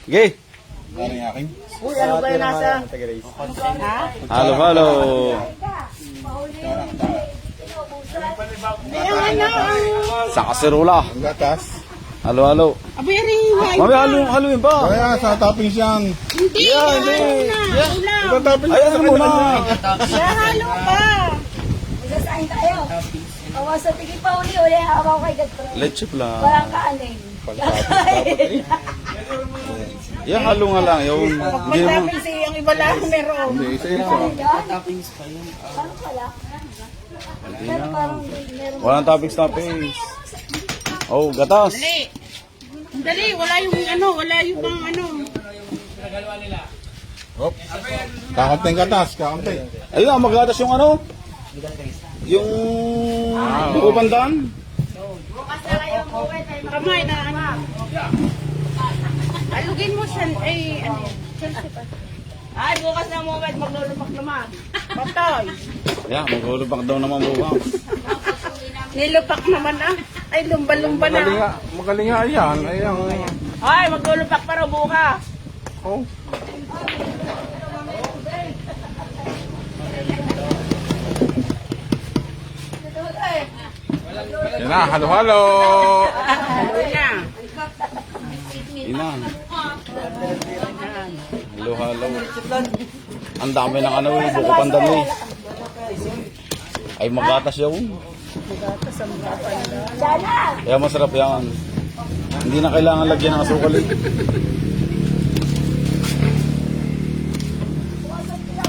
Okay. Uy, ano ba yung nasa? Ha? Halo, halo. Yung ano, Sa kaserula. Ang gatas. Halo, halo. abay, riway. Mami, haluin pa. Kaya sa toppings yan. Hindi, ulam. Sa toppings Ay, ano muna. Halo pa. Isasahin tayo. Awa sa tigi pa uli hawaw kay Gadto. Leche pala. Walang kaanin. Yan, halo nga lang. Yung, hindi naman. Magtapin siya yung iba lang meron. Hindi, isa-isa. Parang wala. Pero parang meron. Walang toppings. Oh, gatas. Dali. Dali, wala yung ano, wala yung pang ano. Hop. Kakunting gatas, kakunti. Ayun, magatas yung ano? Yung bukupandaan. Kamay na ano. Alugin mo siya, ay, ano yan. Chelsea pa. Ay, bukas na moment, maglulupak naman. Patay. Yan, maghulubak daw naman bukas. Nilupak naman ah. Ay, lumba-lumba na. Magaling nga yan. Ayan. Ay, maglulupak para bukas. Oh. Yan na, halo-halo. Halo na. Inan. Halo, halo. Ang dami ng ano, bukupandaan eh. Ay, magatas yun. Sana. Kaya masarap yan. Hindi na kailangan lagyan ng asukal eh.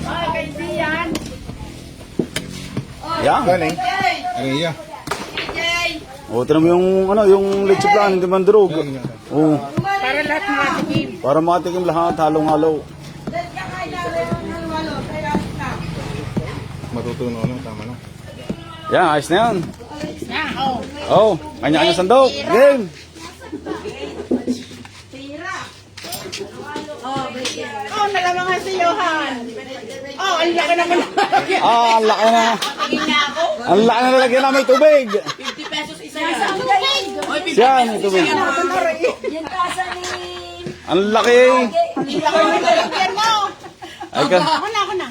Ay, kaibigan. Yan. Galing. Ano iya? O, tinan mo yung, ano, yung leche plan, hindi man durog. O, Para lahat matikim. para matikim lahat, halong-halo. Matutuno na, tama na. Yan, ayos na yan. Na, oh. Oh, kanya-kanya sandok. Game. Oh, nalamangan si Johan. Oh, ang laki naman. Ah, ang laki na. Ang laki na nalagyan na may tubig. 50 pesos isa yan. Yan, may tubig. Yung kasa ni... Ang laki. Ang laki naman nalagyan mo. Ay ka. Ako na.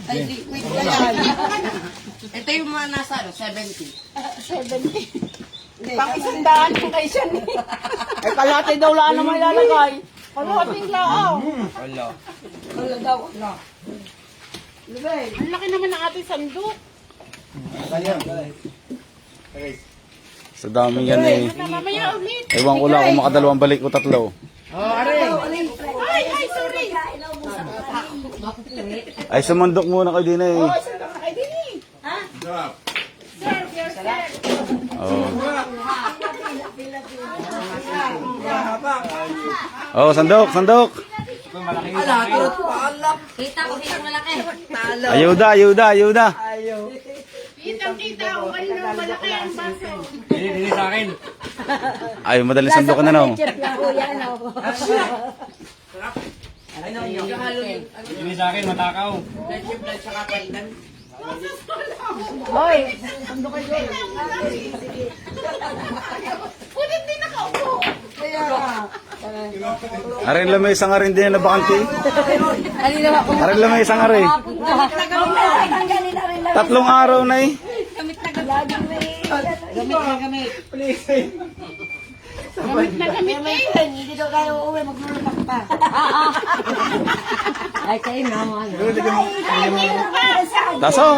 Ito yung mga nasa 70. 70. Pang isang daan kung kayo siya ni. Ay, kalahati daw lang naman ilalagay. Kalahating lao. Ang laki naman ng ating sandok. Sa dami yan eh. Mamaya ulit. Ewan ko lang kung makadalawang balik o tatlo. Ay, sorry. Ay, sumandok muna kayo din eh. Ay, dini. Oh. Oh, sandok. Kita ko yung malaki. Ayuda. Kitang-kita kung kanino malaki ang baso. Ay, madaling sandokan na no. Chef lang po yan. Ako. Hoy. Pwede din nakaupo. Arin lang may isang arin din na bakante. Arin lang may isang arin. Tanggalin na rin lang. 3 araw na eh. Laging may... Gamit na gamit eh. Hindi daw kayo uuwi. Maglulupak pa. Ay, kayo naman. Taso.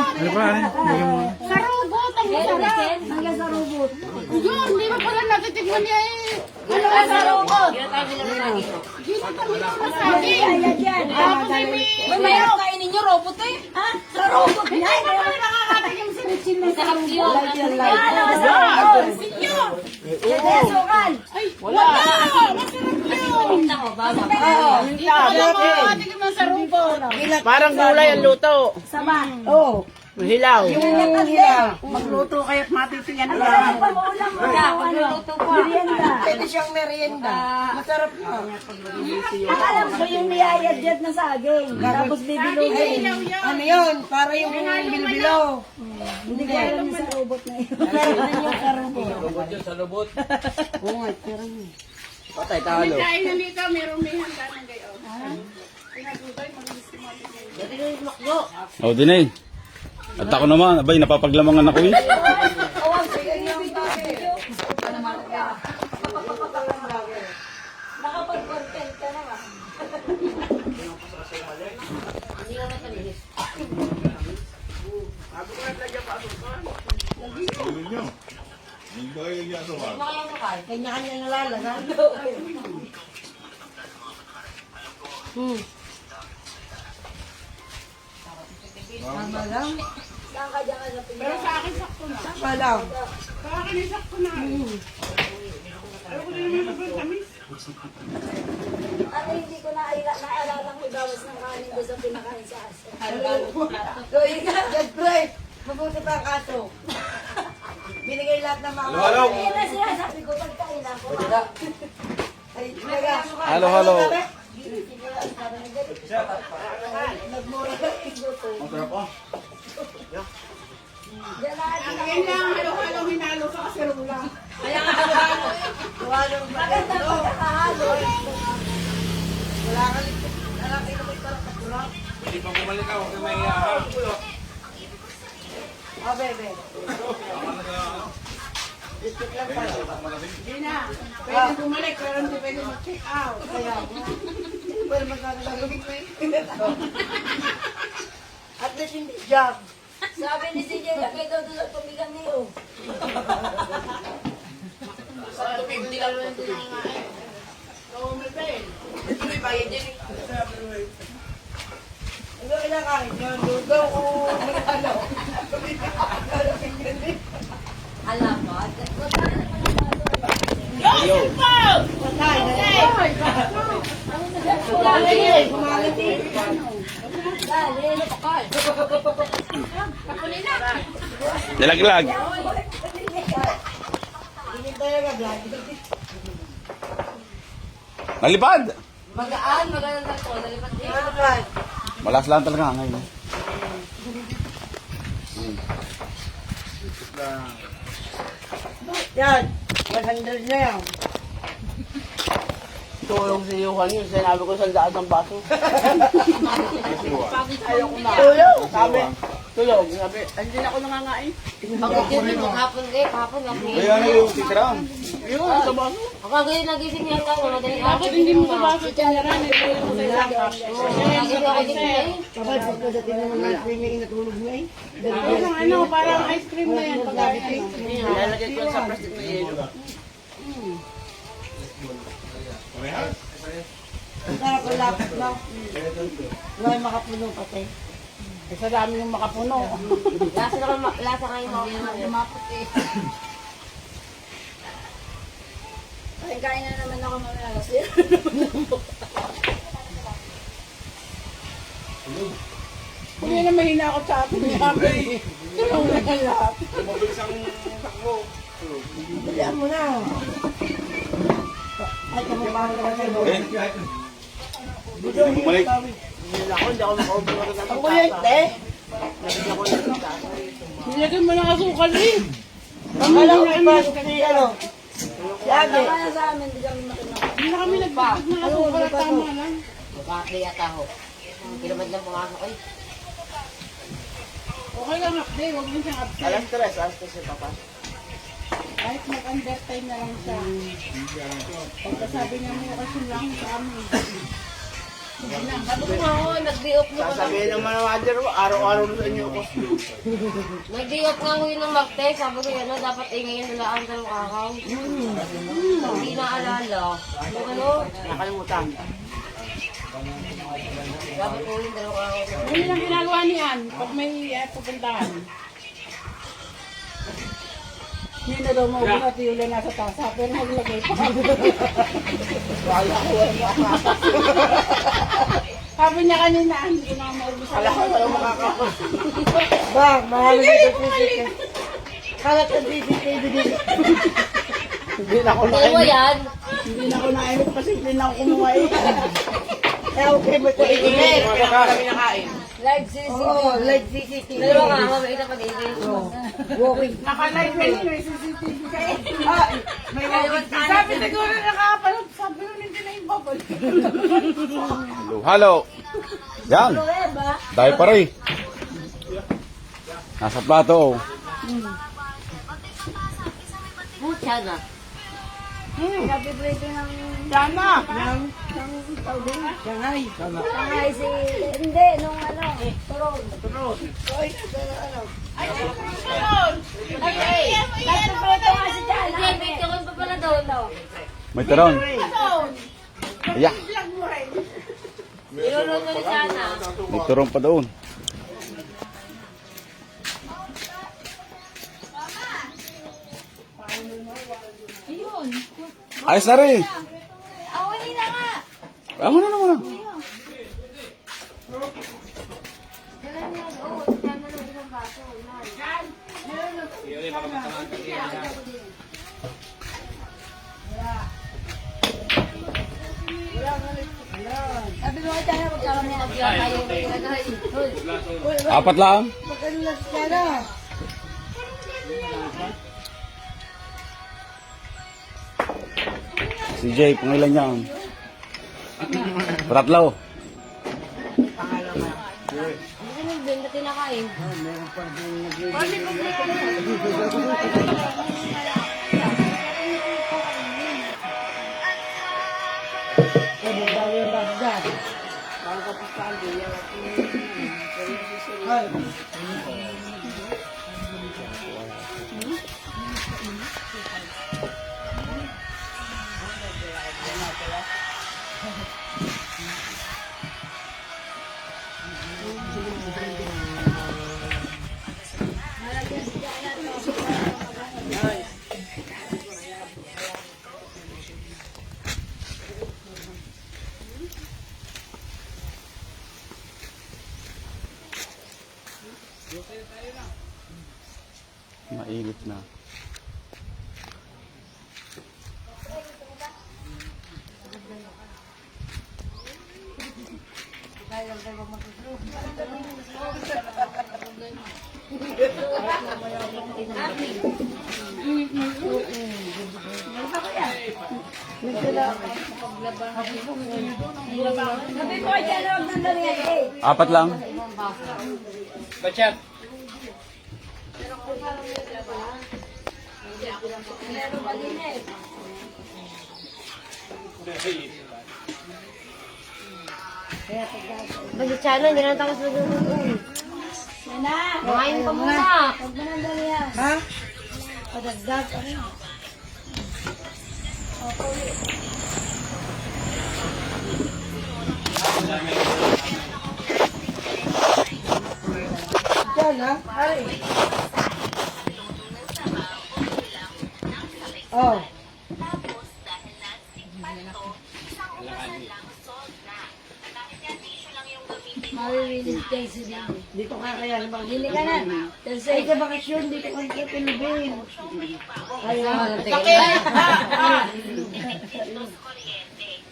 Sa robot, ang masarap. Hanggang sa robot. Yun, hindi mo pala natitigman niya eh. Ano ka sa robot? Dito kami nakasagi. Ayan yan. Tapos ay May mayroon kainin nyo, robot eh. Ha? Sa robot. Hindi pa kami nakakatikim sa ritsin na Sarap yun. Kaya sukal. Ay, wala. Masarap yun. Tingnan mo, baba. Alam mo, nakakatikim na sa robot. Parang gulay ang luto. Sama. Oo. Hilaw. Magluto kaya't matitingan lang. Pamulang mo. Magluluto pa. Merienda. Pwede siyang merienda. Masarap yun. Alam ko yung niyayadjad na saging. Tapos bibilugin. Ano yun? Para yung bilbilaw. Hindi ko alam yung sa robot na yun. Meron yung sa robot. Patay talo. Dahil nandito, meron may handa ng gayon. O, din eh. At ako naman, abay, napapaglamangan ako eh. Nakapag-content ka na nga. Kanya-kanya nalalagan. Tama lang. Saan ka dyan ka sa pinag- Pero sa akin sakto na. Tama lang. Sa akin ay sakto na. Ayaw ko din naman sobrang tamis. Ano hindi ko naalalang ibawas ng kanin doon sa pinakain sa aso. So, Get break! Mabuti pa ang kaso. Binigay lahat ng mga... Ayun na sinasabi ko, pagkain ako. Ay, talaga. Halo, halo. Nagmura ka iguto. Diyan na, Ngayon lang, halo-halo, hinalo sa kaserula. maganda pagkakahalo. Wala ka rin may parang kapulak. Oh, bebe. Hindi na. Pwede bumalik, pero hindi pwede mag-check out. Kaya, pero magkakalamig mo At least hindi job. Sabi ni CJ, lagay daw doon sa tumigan niyo. Sa 50 lang lang din ang ngayon. Oo, may pen. Ito may bayad yan. Ano kinakain niyo? Lugaw o magkano? Alam mo, Nilaglag. Nalipad. magaan, maganda to. Nalipat din. Malas lang talaga ngayon. Yan, 100 na yan. Tulong si Yuhan yun. Sinabi ko sa daan ng baso. Ayaw ko na. Tulong. Sabi, tulong. Sabi, hindi na ako nangangain. Pag-ibig mo, hapon eh, hapon lang. Kaya na yung tikram. Yun, sa baso. Ako ngayon nagising yan lang, madaling araw. Bakit hindi mo sa baso tinaran? Ito yung sa isang cup. Nagising ako din eh. Kapag pagkadating naman ng swimming, natulog na eh. Ano, parang ice cream na yan. Pag-ice cream. Lalagay ko sa plastic na yelo. Nakakulapit na. Wala makapuno pati. Isa dami yung makapuno. Lasa kayo mga Kain na naman ako mamaya kasi. Hindi na mahina ako sa atin niya. Tulong na yan lahat. Bilihan mo na. Ay, kamukha ka na Bumalik. Ako, hindi ako makaubos ng Ang kuyente. Nilagyan mo ng asukal eh. Akala ko pa si ano. Si Ate. Sa amin, di kami makinig. Hindi na kami nagbakit ng asukal at tama lang. Bakit yata ho? Kilomad lang pumasok eh. Okay lang update, huwag mo siyang update. Alas 3 si Papa. Kahit mag-undertime na lang siya. Pagkasabi niya may okasyon lang sa amin. Sabi ko nga ho, nag-day-off mo ko. Sasabihin ng mga mother mo, araw-araw sa inyo ako. Nag-day-off nga ho yun ng Martes. Sabi ko yan, dapat eh ngayon nalaan ka ng araw. Hindi naalala. Yung ano, Nakalimutan. dapat ko yung dalawang araw. Hindi lang ginagawa niyan pag may pupuntahan. Hindi na daw mauuna at yung nasa tasa, pero maglagay pa. Wala ko, wala makakas. Sabi niya kanina, hindi na maubos. Wala ko, wala makakapos. Ba, mahal dito CCTV. Kalat ang CCTV dito. Hindi na ako Dalawa nakain. yan. Hindi na ako nakain kasi hindi na ako kumuha eh. Eh, okay, may kulitin. Kami nakain. Live CCTV. Oo, live CCTV. Dalawa nga ho, may isang pag-ibig. Walking. Naka-live ka yun, may CCTV kayo. Ah, may walking. Sabi siguro nakakapanood, sabi ko hindi na yung bubble. Halo, halo. Yan. Dahil pa rin. Nasa plato. Oh. Pucha na. Happy birthday ng... Tama. Shanghai. Shanghai si... Hindi, nung ano, Turon. Oy, ano? Happy birthday nga si Jana. Hindi, may turon pa pala doon. May taron. Ayak. Iluluto ni Sana. May taron pa doon. Ayos na rin. Awali na nga. Ako na naman. Sabi mo kay Jana, magkakaroon mo kayo. Apat lang. Magkano na si Jana? Si Jay, pangilan yan. Tatlo. Ano din na tinakain? Mainit na. Sabi mo kay Jana, huwag nang dalihan eh. Apat lang. Basta Sana, hindi na tapos magluluto. Jana, Kumain pa muna. huwag mo nang dalihan. Ha? Padagdag, ano? Jana, ari. Oh. Maririnig kayo si Dino. Dito ka kaya sa bakasyon. Dili ka na. Kasi ay sa bakasyon, dito ka kaya pinubin. Kaya.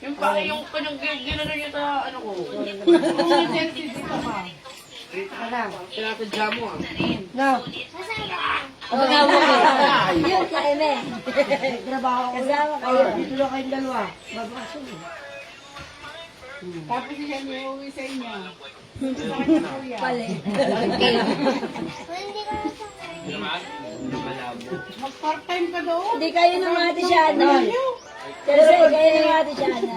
Yung pa, yung pinag-gino nyo sa ano ko. Ka na. Tinatadya mo ah. No. Pagkawa ko. Yun, sa eme. Trabaho ko. Kasama kayo. Dito lang kayong dalawa. Babakasyon. Tapos siya niyo uwi sa inyo. Pali. Mag-part-time ka doon. Hindi kayo ng ate Shana. Kasi kayo ng ate Shana.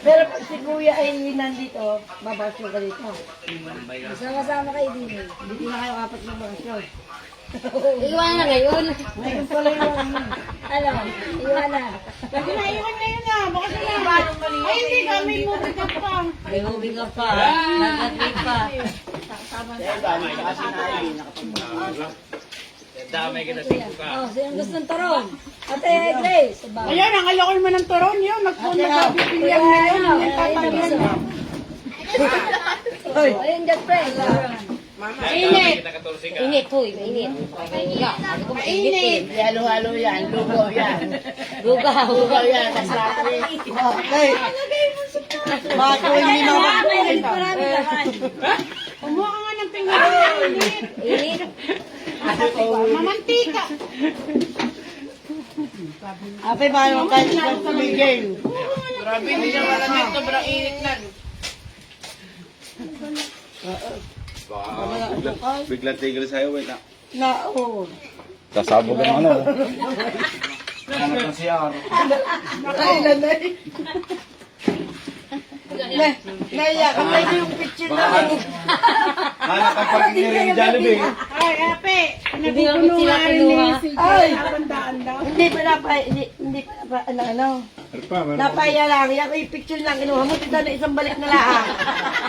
Pero pag si Kuya ay nandito, babakasyon ka dito. Sama-sama kayo din. Dito na kayo apat na bakasyon. Iwan na ngayon. Ngayon pala yung ano, iwan na. Lagi na, iwan na yun ah. Baka sila. Ay, hindi kami movie ka pa. May hubing ka pa. Nagagawin pa. Oh, sino gusto ng tarong? Ate Grace. Sabay. Ayan, ang alakol mo ng turon yun. Nagpapipilihan na yun. Nagpapilihan na. Ayun, just friend. Init. Init, huy. Mainit. Kaya, sabi ko mainit eh. Halo-halo yan. Lugaw yan. Lugaw. Lugaw yan. Kasapri. Marami naman. Kumuha ka nga ng tingnan. Init. Init. Mamantika. Ape, paano kayo sa tumigil? Grabe, hindi na malamig. Sobrang init na. Baka bigla tigil sa'yo, wait na. Oo. Sasabog ang ano. Hangat ng CR. Nakailan na eh. Naiyak ka na yung picture namin. Hangat ang pagkikiring Jollibee. Ay, Epe. Hindi nga sila kinuha. Ay, bandaan daw. Hindi pa ano. Ano pa, meron pa. Napaya lang. Yan yung picture lang kinuha mo. Tita na isang balik na lahat.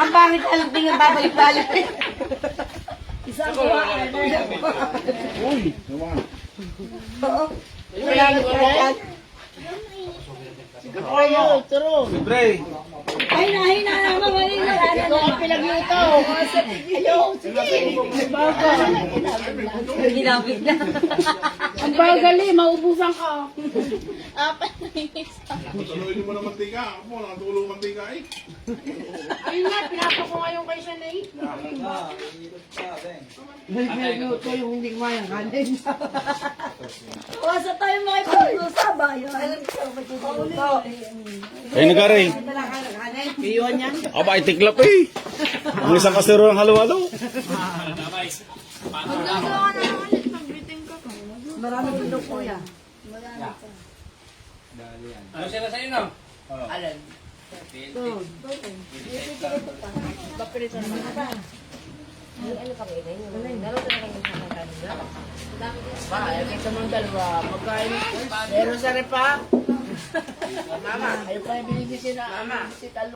Ang pangit alam tingin babalik-balik. Isang kuha. Uy, naman. Oo. Salamat ka dyan. Ayaw, turo. Libre. Ay, nahina naman. Malina. Ito ang pinagluto. Ayaw, sige. Ginamit na. Ang bagali, maubusan ka. Saluhin mo na mantika. Ako mo, nakatulong mantika eh. Ayun nga, pinapo ko ngayon kay Shanay. Pinagluto yung hindi kumayang kanin. Wasa tayo mga ipaglusa ba? Alam ko ba ito? Ay, nagari. Iyon yan. Aba, ay tiklap eh. Ang isang kasero ng halo-halo. Marami pindok po yan. Ano kami ina yun? Dalawa na kami sa kanila. Ito mong dalawa. Magkain. Meron sa repa. Mama, ayaw pa yung binibisi na. Mama. Si Talo.